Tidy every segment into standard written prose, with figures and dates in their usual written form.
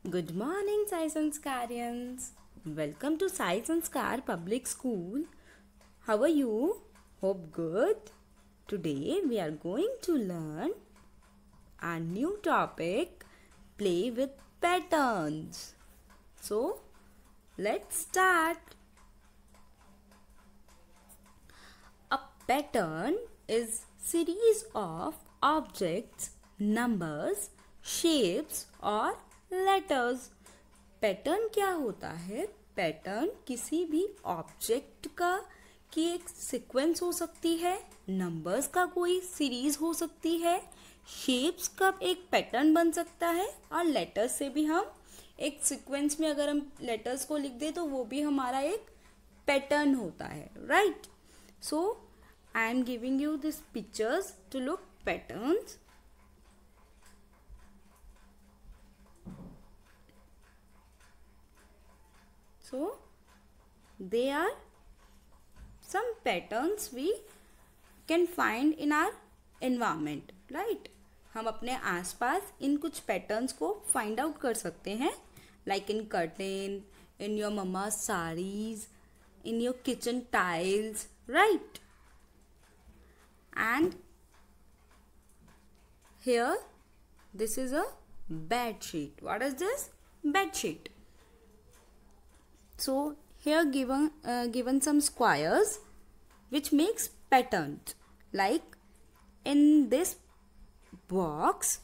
Good morning, Sai Sanskarians. Welcome to Sai Sanskar Public School. How are you? Hope good. Today we are going to learn our new topic, play with patterns. So, let's start. A pattern is series of objects, numbers, shapes और letters. Pattern क्या होता है? Pattern किसी भी object का की एक sequence हो सकती है, नंबर्स का कोई सीरीज हो सकती है, शेप्स का एक पैटर्न बन सकता है और लेटर्स से भी हम एक सीक्वेंस में अगर हम लेटर्स को लिख दें तो वो भी हमारा एक पैटर्न होता है, right? So I am giving you this pictures to look patterns. So, they are some patterns we can find in our environment, right? हम अपने आसपास इन कुछ पैटर्न्स को फाइंड आउट कर सकते हैं, like in curtain, in your mama's sarees, in your kitchen tiles, right? And here, this is a bed sheet. What is this? Bed sheet. So here given some squares which makes patterns. Like in this box,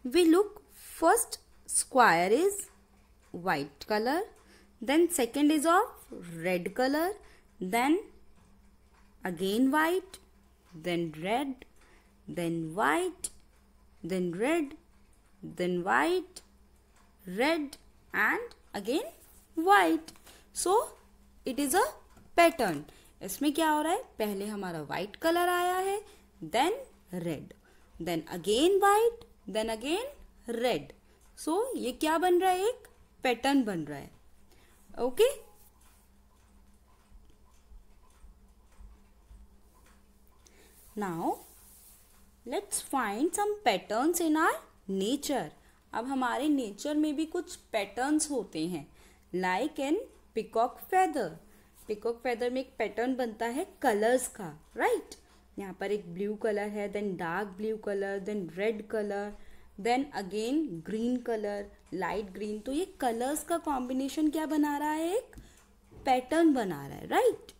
we look, first square is white color, then second is of red color, then again white, then red, then white, then red, then white, red and again white. So it is a pattern. इसमें क्या हो रहा है? पहले हमारा white color आया है, then red, then again white, then again red. So ये क्या बन रहा है? एक pattern बन रहा है. Okay? Now let's find some patterns in our nature. अब हमारे नेचर में भी कुछ पैटर्न्स होते हैं, like in peacock feather. Peacock feather में एक पैटर्न बनता है कलर्स का, राइट? यहाँ पर एक ब्लू कलर है, then dark blue colour, then red colour, then again green colour, light green. तो ये कलर्स का कॉम्बिनेशन क्या बना रहा है? एक पैटर्न बना रहा है, right?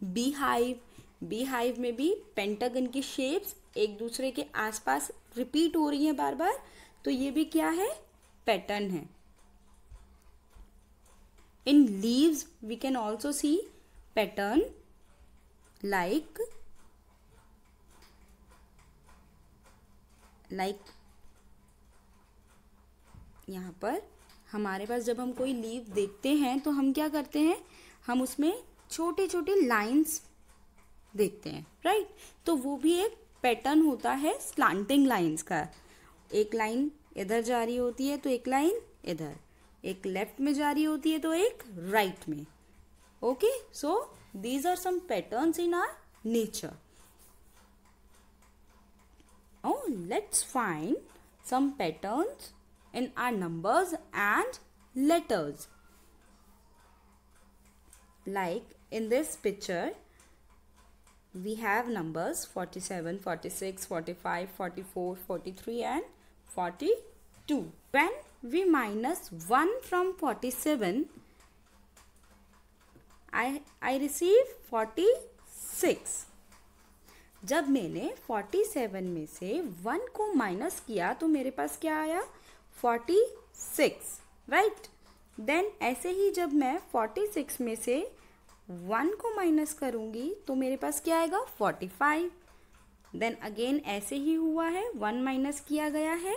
Bee hive. Bee hive में भी पेंटागन की शेप्स एक दूसरे के आसपास रिपीट हो रही हैं बार बार, तो ये भी क्या है? पैटर्न है. In leaves we can also see pattern, like यहाँ पर हमारे पास जब हम कोई लीव देखते हैं तो हम क्या करते हैं? हम उसमें छोटे छोटे लाइंस देखते हैं, राइट? तो वो भी एक पैटर्न होता है स्लांटिंग लाइंस का. एक लाइन इधर जा रही होती है तो एक लाइन इधर, एक लेफ्ट में जा रही होती है तो एक राइट में. Okay, so these are some patterns in our nature. Now let's find some patterns in our numbers and letters. Like in this picture, we have numbers 47, 46, 45, 44, 43 and 42. When we minus 1 from 47, I receive 46. जब मैंने 47 में से 1 को minus किया तो मेरे पास क्या आया? 46, राइट? देन ऐसे ही जब मैं 46 में से 1 को माइनस करूंगी तो मेरे पास क्या आएगा? 45. देन अगेन ऐसे ही हुआ है, 1 माइनस किया गया है,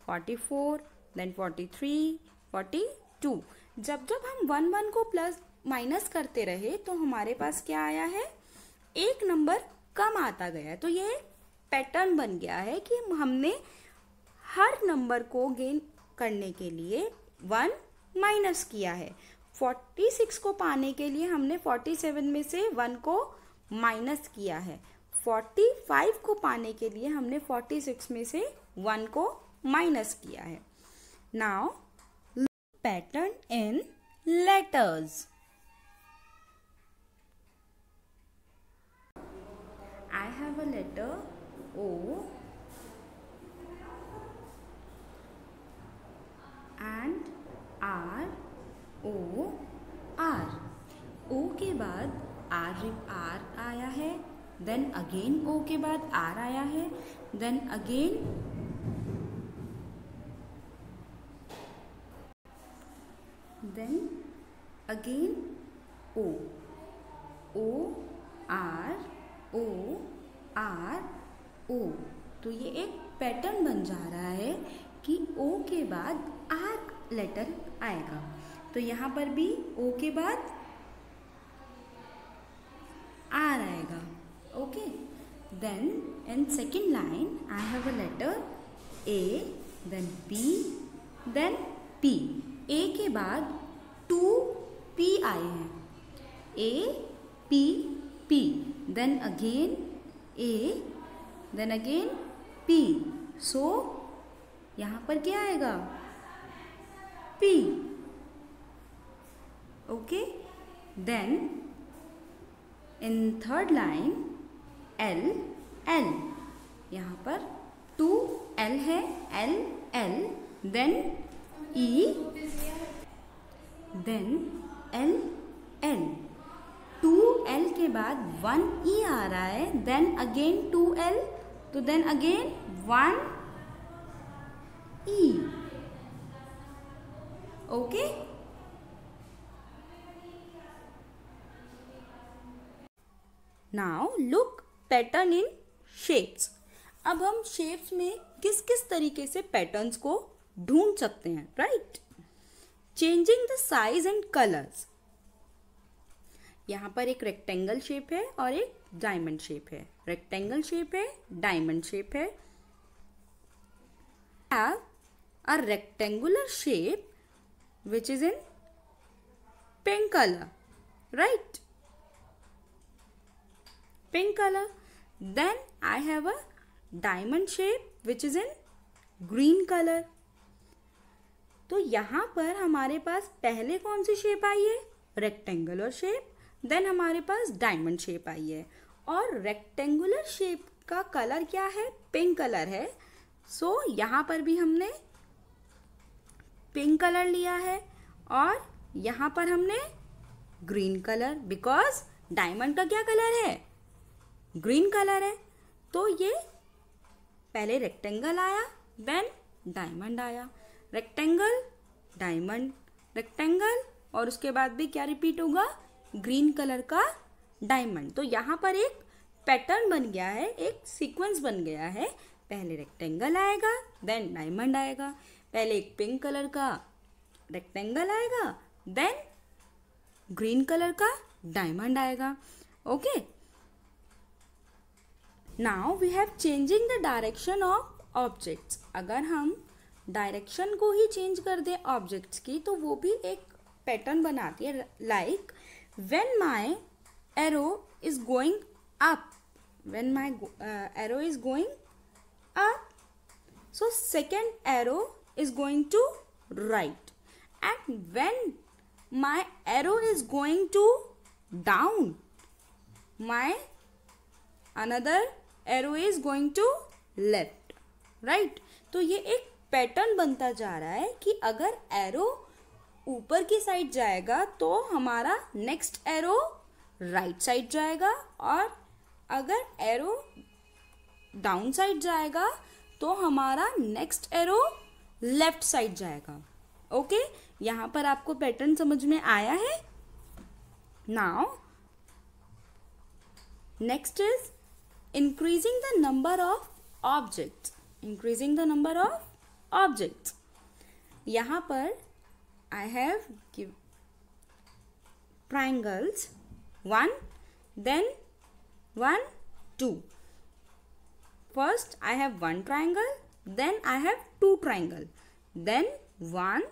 44, देन 43, 42. जब जब हम 1 को प्लस माइनस करते रहे तो हमारे पास क्या आया है? एक नंबर कम आता गया. तो ये पैटर्न बन गया है कि हमने हर नंबर को गेन करने के लिए 1 माइनस किया है. 46 को पाने के लिए हमने 47 में से 1 को माइनस किया है. 45 को पाने के लिए हमने 46 में से 1 को माइनस किया है. Now pattern in letters. I have a letter O and R O R. O के बाद R आया है, देन अगेन O के बाद R आया है, then again O R O R O. तो ये एक पैटर्न बन जा रहा है कि O के बाद R लेटर आएगा. तो यहाँ पर भी O के बाद R आएगा. Okay. Then in second line I have a letter A, then B, then P. A के बाद 2 P आए हैं. A P P. Then again A, then again P. So यहाँ पर क्या आएगा? P. Okay. Then in third line L L. यहाँ पर 2 L है, L L. Then E, then L L. 2L के बाद 1E आ रहा है, देन अगेन 2L, तो then again 1E. Okay. Now look pattern in shapes. अब हम शेप्स में किस किस तरीके से पैटर्न्स को ढूंढ सकते हैं, right? Changing the size and colours. यहाँ पर एक रेक्टेंगल शेप है और एक डायमंड शेप है. रेक्टेंगल शेप है, डायमंड शेप है. Have a rectangular shape which is in pink colour, right? Pink colour. Then I have a diamond shape which is in green colour. तो यहाँ पर हमारे पास पहले कौन सी शेप आई है? Rectangular shape. देन हमारे पास डायमंड शेप आई है. और रेक्टेंगुलर शेप का कलर क्या है? पिंक कलर है. सो यहाँ पर भी हमने पिंक कलर लिया है और यहाँ पर हमने ग्रीन कलर, बिकॉज डायमंड का क्या कलर है? ग्रीन कलर है. तो ये पहले रेक्टेंगल आया, देन डायमंड आया. रेक्टेंगल, डायमंड, रेक्टेंगल, और उसके बाद भी क्या रिपीट होगा? ग्रीन कलर का डायमंड. तो यहाँ पर एक पैटर्न बन गया है, एक सीक्वेंस बन गया है. पहले रेक्टेंगल आएगा, देन डायमंड आएगा. पहले एक पिंक कलर का रेक्टेंगल आएगा, देन ग्रीन कलर का डायमंड आएगा. Okay. Now we have changing the direction of objects. अगर हम डायरेक्शन को ही चेंज कर दें ऑब्जेक्ट्स की, तो वो भी एक पैटर्न बनाती है. Like when my arrow is going up, when my arrow is going up, so second arrow is going to right, and when my arrow is going to down, my another arrow is going to left, right? तो ये एक pattern बनता जा रहा है कि अगर arrow ऊपर की साइड जाएगा तो हमारा नेक्स्ट एरो राइट साइड जाएगा, और अगर एरो डाउन साइड जाएगा तो हमारा नेक्स्ट एरो लेफ्ट साइड जाएगा. ओके. यहाँ पर आपको पैटर्न समझ में आया है? Now next is increasing the number of objects. Increasing the number of objects. यहाँ पर I have give triangles 1, then 1, 2. First I have one triangle, then I have two triangle, then 1,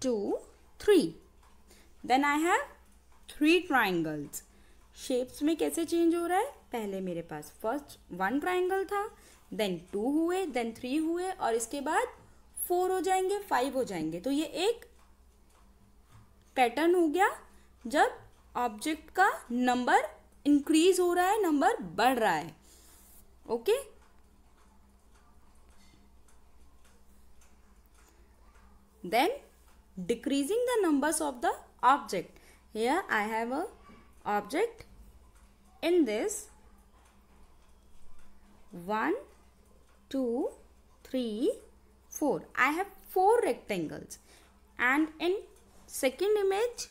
2, 3. Then I have 3 triangles. Shapes में कैसे change हो रहा है? पहले मेरे पास first 1 triangle था, देन 2 हुए, देन 3 हुए, और इसके बाद 4 हो जाएंगे, 5 हो जाएंगे। तो ये एक पैटर्न हो गया जब ऑब्जेक्ट का नंबर इंक्रीज हो रहा है, नंबर बढ़ रहा है। Okay, then decreasing the numbers of the object. Here I have a object. In this 1 2 3 4 I have 4 rectangles, and in second image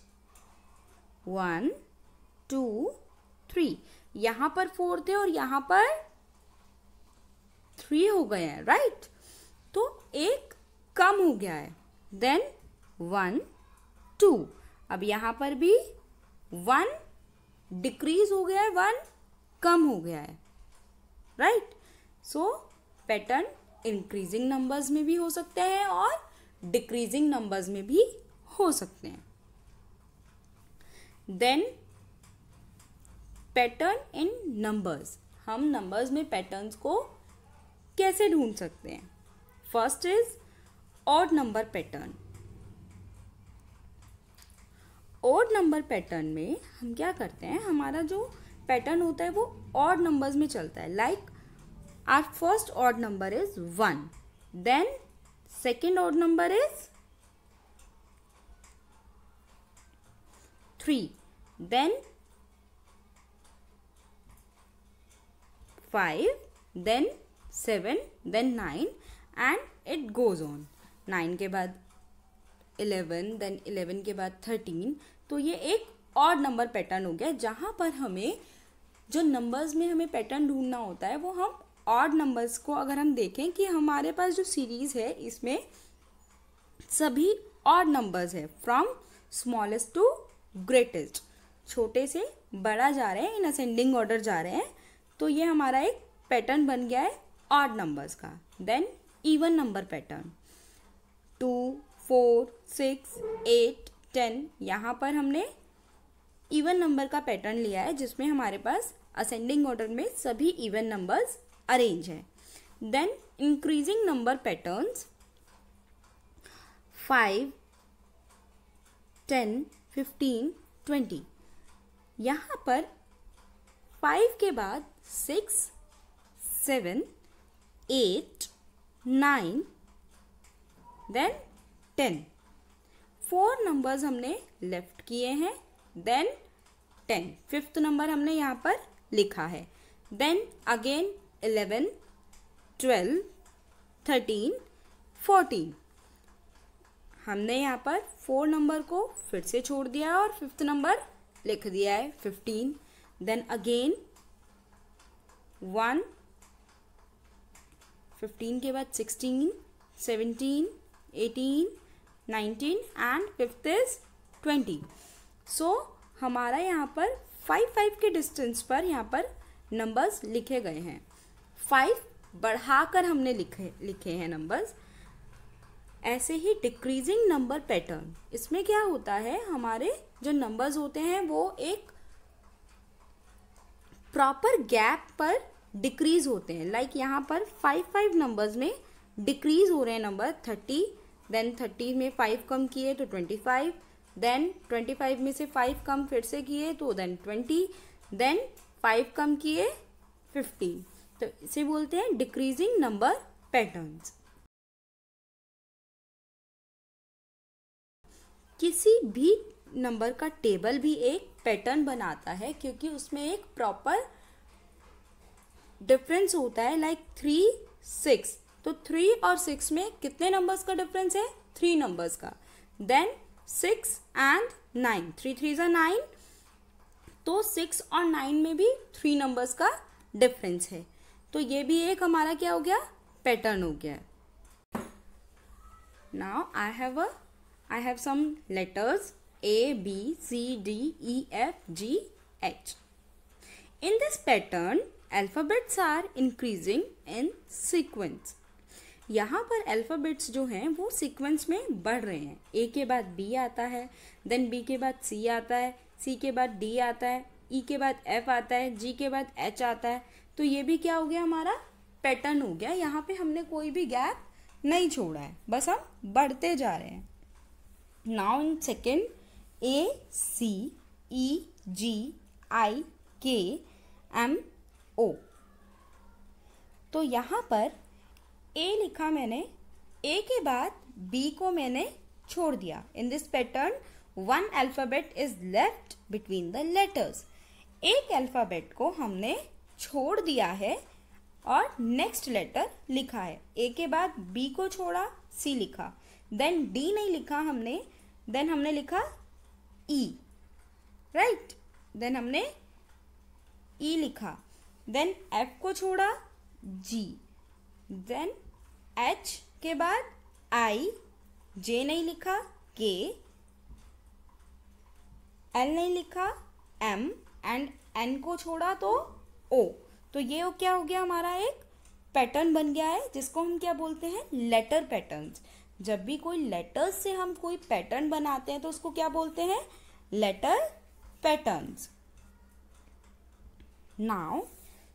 1 2 3 यहाँ पर 4 थे और यहाँ पर 3 हो गए हैं, राइट। तो एक कम हो गया है। देन 1 2, अब यहाँ पर भी 1 डिक्रीज हो गया है, 1 कम हो गया है, राइट। सो पैटर्न इंक्रीजिंग नंबर्स में भी हो सकते हैं और डिक्रीजिंग नंबर्स में भी हो सकते हैं। देन पैटर्न इन नंबर्स, हम नंबर्स में पैटर्न्स को कैसे ढूंढ सकते हैं? First is odd number pattern. Odd number pattern में हम क्या करते हैं, हमारा जो पैटर्न होता है वो ऑड नंबर्स में चलता है। Like our first odd number is 1, then second odd number is 3, then 5, then 7, then 9 and it goes on। 9 के बाद 11, then 11 के बाद 13। तो ये एक ऑड नंबर पैटर्न हो गया जहाँ पर हमें जो नंबर्स में हमें पैटर्न ढूंढना होता है वो हम ऑड नंबर्स को, अगर हम देखें कि हमारे पास जो सीरीज है इसमें सभी ऑड नंबर्स है, फ्रॉम स्मॉलेस्ट टू ग्रेटेस्ट, छोटे से बड़ा जा रहे हैं, इन असेंडिंग ऑर्डर जा रहे हैं। तो ये हमारा एक पैटर्न बन गया है ऑड नंबर्स का। देन इवन नंबर पैटर्न 2 4 6 8 10, यहाँ पर हमने इवन नंबर का पैटर्न लिया है जिसमें हमारे पास असेंडिंग ऑर्डर में सभी इवन नंबर्स अरेंज है। देन इंक्रीजिंग नंबर पैटर्न्स 5 10 15 20, यहाँ पर 5 के बाद 6 7 8 9 देन 10, 4 नंबर्स हमने लेफ्ट किए हैं। देन 10, फिफ्थ नंबर हमने यहाँ पर लिखा है। देन अगेन 11 12 13 14, हमने यहाँ पर 4 नंबर को फिर से छोड़ दिया और फिफ्थ नंबर लिख दिया है 15। देन अगेन 1, 15 के बाद 16 17 18 19 एंड फिफ्थ इज 20। सो हमारा यहाँ पर 5 के डिस्टेंस पर यहाँ पर नंबर्स लिखे गए हैं। 5 बढ़ाकर हमने लिखे हैं नंबर्स। ऐसे ही डिक्रीजिंग नंबर पैटर्न, इसमें क्या होता है, हमारे जो नंबर्स होते हैं वो एक प्रॉपर गैप पर डिक्रीज होते हैं। लाइक यहाँ पर 5 नंबर्स में डिक्रीज हो रहे हैं नंबर 30, देन 30 में 5 कम किए तो 25, देन 25 में से 5 कम फिर से किए तो देन 20, देन 5 कम किए 15। तो इसे बोलते हैं डिक्रीजिंग नंबर पैटर्न्स। किसी भी नंबर का टेबल भी एक पैटर्न बनाता है क्योंकि उसमें एक प्रॉपर डिफरेंस होता है। लाइक 3 6, तो 3 और 6 में कितने नंबर्स का डिफरेंस है? 3 नंबर्स का। देन 6 एंड 9, 3 3 9, तो 6 और 9 में भी 3 नंबर्स का डिफरेंस है। तो ये भी एक हमारा क्या हो गया? पैटर्न हो गया। Now I have some letters A, B, C, D, E, F, G, H. In this pattern, alphabets are increasing in sequence. यहाँ पर alphabets जो हैं वो sequence में बढ़ रहे हैं। A के बाद B आता है, then B के बाद C आता है, C के बाद D आता है, E के बाद F आता है, G के बाद H आता है। तो ये भी क्या हो गया? हमारा पैटर्न हो गया। यहाँ पे हमने कोई भी गैप नहीं छोड़ा है, बस हम बढ़ते जा रहे हैं. Now in second, ACEGIKMO. तो यहाँ पर A लिखा मैंने, A के बाद B को मैंने छोड़ दिया. In this pattern one alphabet is left between the letters. एक अल्फ़ाबेट को हमने छोड़ दिया है और नेक्स्ट लेटर लिखा है. A के बाद B को छोड़ा, C लिखा, देन D नहीं लिखा हमने, देन हमने लिखा E, राइट. देन हमने E लिखा, देन F को छोड़ा, G, देन H के बाद I, J नहीं लिखा, K, L नहीं लिखा, M, एंड N को छोड़ा तो O. तो ये क्या हो गया, हमारा एक पैटर्न बन गया है जिसको हम क्या बोलते हैं, लेटर पैटर्न्स. जब भी कोई लेटर्स से हम कोई पैटर्न बनाते हैं तो उसको क्या बोलते हैं, letter patterns. Now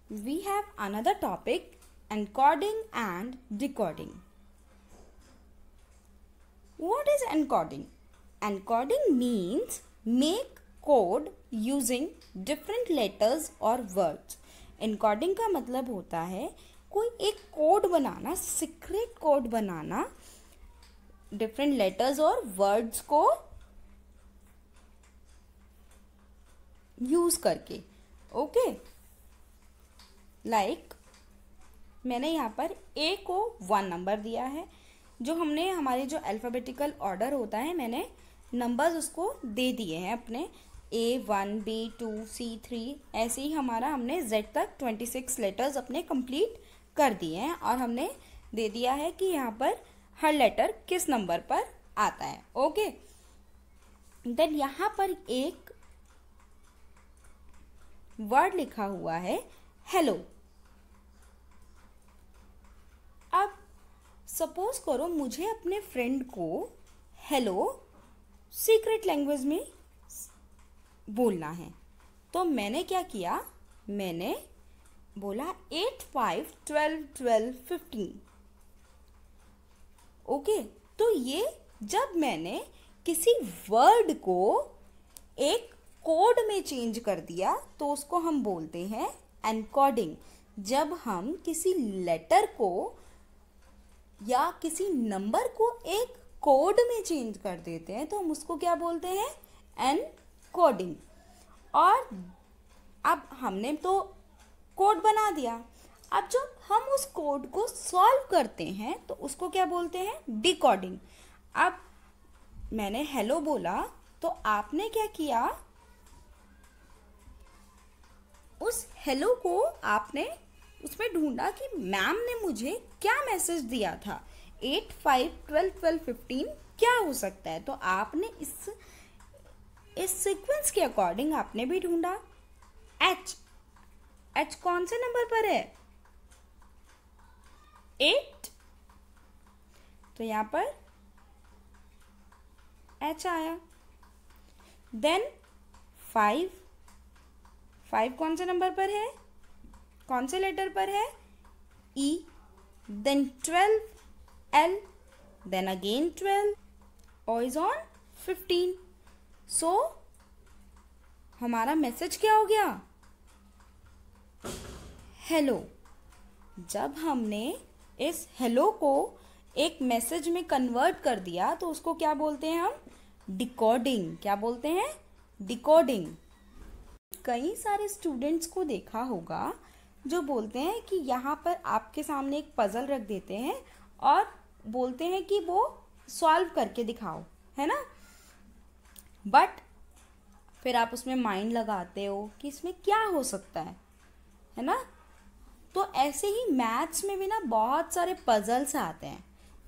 we have another topic, encoding and decoding. What is encoding? Encoding means make code using different letters or words. Encoding का मतलब होता है कोई एक कोड बनाना, सीक्रेट कोड बनाना, डिफरेंट लेटर्स और वर्ड्स को यूज करके. ओके, लाइक मैंने यहाँ पर A को 1 नंबर दिया है. जो हमने हमारे जो अल्फ़ाबेटिकल ऑर्डर होता है, मैंने नंबर्स उसको दे दिए हैं अपने, A1 B2 C3, ऐसे ही हमारा हमने Z तक 26 लेटर्स अपने कंप्लीट कर दिए हैं और हमने दे दिया है कि यहाँ पर हर लेटर किस नंबर पर आता है. ओके, देन यहाँ पर एक वर्ड लिखा हुआ है हेलो. अब सपोज करो मुझे अपने फ्रेंड को हेलो सीक्रेट लैंग्वेज में बोलना है, तो मैंने क्या किया, मैंने बोला 8 5 12 12 15. ओके, तो ये जब मैंने किसी वर्ड को एक कोड में चेंज कर दिया तो उसको हम बोलते हैं एनकोडिंग. जब हम किसी लेटर को या किसी नंबर को एक कोड में चेंज कर देते हैं तो हम उसको क्या बोलते हैं, एनकोडिंग. और अब हमने तो कोड बना दिया, अब जब हम उस कोड को सॉल्व करते हैं तो उसको क्या बोलते हैं, डिकोडिंग. अब मैंने हेलो बोला तो आपने क्या किया, उस हेलो को आपने उसमें ढूंढा कि मैम ने मुझे क्या मैसेज दिया था, 8 5 12 12 15 क्या हो सकता है. तो आपने इस सीक्वेंस के अकॉर्डिंग आपने भी ढूंढा. एच कौन से नंबर पर है, 8, तो यहाँ पर एच आया. देन 5 कौन से नंबर पर है, कौन से लेटर पर है, E. Then 12 L, then again 12, O is on 15. So हमारा मैसेज क्या हो गया, हेलो. जब हमने इस हेलो को एक मैसेज में कन्वर्ट कर दिया तो उसको क्या बोलते हैं हम, डिकोडिंग. क्या बोलते हैं, डिकोडिंग. कई सारे स्टूडेंट्स को देखा होगा जो बोलते हैं कि यहाँ पर आपके सामने एक पजल रख देते हैं और बोलते हैं कि वो सॉल्व करके दिखाओ, है ना. बट फिर आप उसमें माइंड लगाते हो कि इसमें क्या हो सकता है ना. तो ऐसे ही मैथ्स में भी ना बहुत सारे पजल्स आते हैं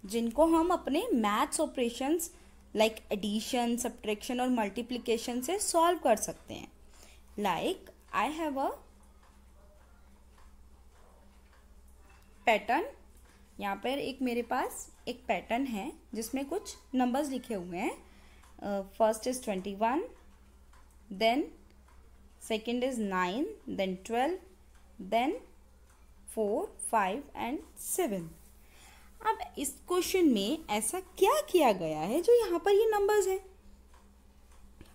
जिनको हम अपने maths operations like addition, subtraction और मल्टीप्लिकेशन से सॉल्व कर सकते हैं. Like I have a pattern. यहाँ पर एक मेरे पास एक पैटर्न है जिसमें कुछ नंबर्स लिखे हुए हैं. First is 21, then second is 9, then 12, then 4 5 and 7. अब इस क्वेश्चन में ऐसा क्या किया गया है जो यहाँ पर ये नंबर्स हैं,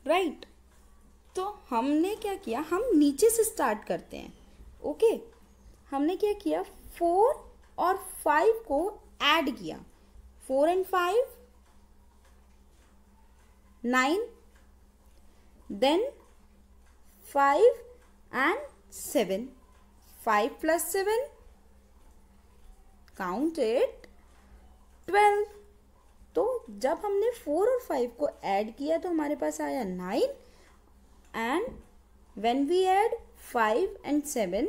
राइट? तो हमने क्या किया, हम नीचे से स्टार्ट करते हैं। ओके, हमने क्या किया, 4 और 5 को ऐड किया। 4 and 5 9, then 5 and 7, 5 plus 7, count it, 12। तो जब हमने 4 और 5 को ऐड किया तो हमारे पास आया 9, and when we add 5 and 7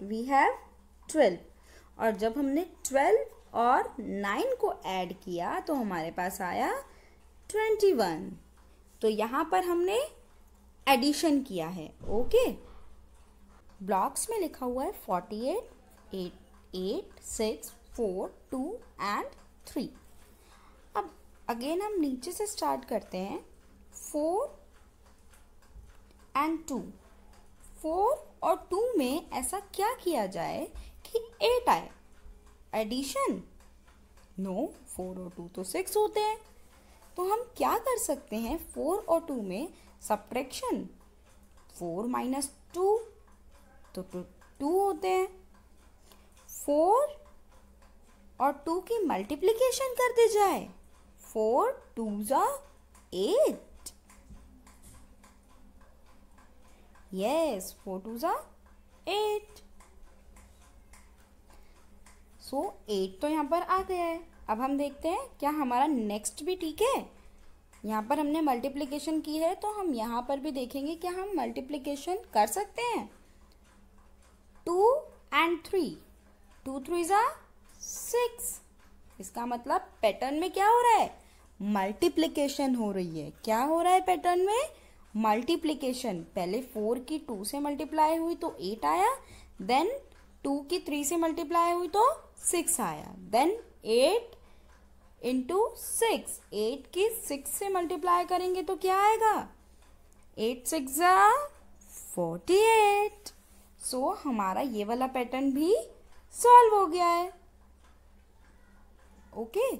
we have 12, और जब हमने 12 और 9 को ऐड किया तो हमारे पास आया 21। तो यहाँ पर हमने एडिशन किया है। ओके, ब्लॉक्स में लिखा हुआ है 48, 8, 6, 4, 2 and 3। अब अगेन हम नीचे से स्टार्ट करते हैं। 4 and 2, 4 और 2 में ऐसा क्या किया जाए कि 8 आए? एडिशन? नो, 4 और 2 तो 6 होते हैं। तो हम क्या कर सकते हैं 4 और 2 में? सब्ट्रैक्शन। 4 minus 2 तो 2 होते हैं। 4 और 2 की मल्टीप्लिकेशन करते जाए। 4 2s are 8। Yes, 4 2s are 8। So 8 तो यहाँ पर आ गया है। अब हम देखते हैं क्या हमारा नेक्स्ट भी ठीक है। यहाँ पर हमने मल्टीप्लिकेशन की है तो हम यहाँ पर भी देखेंगे क्या हम मल्टीप्लिकेशन कर सकते हैं। 2 and 3, 2 3s are 6। इसका मतलब पैटर्न में क्या हो रहा है? मल्टीप्लिकेशन हो रही है। क्या हो रहा है पैटर्न में? मल्टीप्लिकेशन। पहले 4 की 2 से मल्टीप्लाई हुई तो 8 आया, देन 2 की 3 से मल्टीप्लाई हुई तो 6 आया, देन 8 इंटू 6, 8 की 6 से मल्टीप्लाई करेंगे तो क्या आएगा? 8 6 48। सो हमारा ये वाला पैटर्न भी सॉल्व हो गया है। ओके,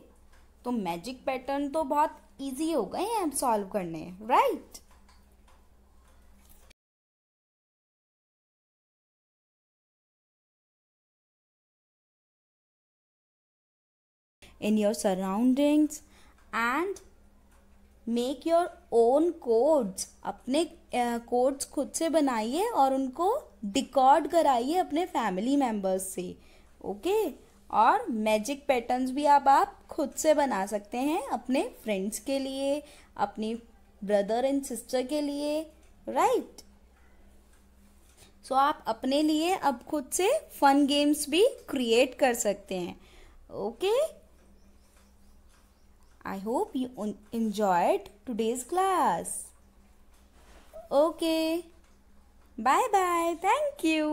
तो मैजिक पैटर्न तो बहुत इजी हो गए हैं अब सॉल्व करने, right? In your surroundings and make your own codes. अपने कोड्स खुद से बनाइए और उनको डिकोड कराइए अपने फैमिली मेम्बर्स से। ओके, और मैजिक पैटर्न्स भी आप खुद से बना सकते हैं अपने फ्रेंड्स के लिए, अपनी ब्रदर एंड सिस्टर के लिए, राइट? सो आप अपने लिए अब खुद से फन गेम्स भी क्रिएट कर सकते हैं। Okay, I hope you enjoyed today's class. Okay, bye bye, thank you.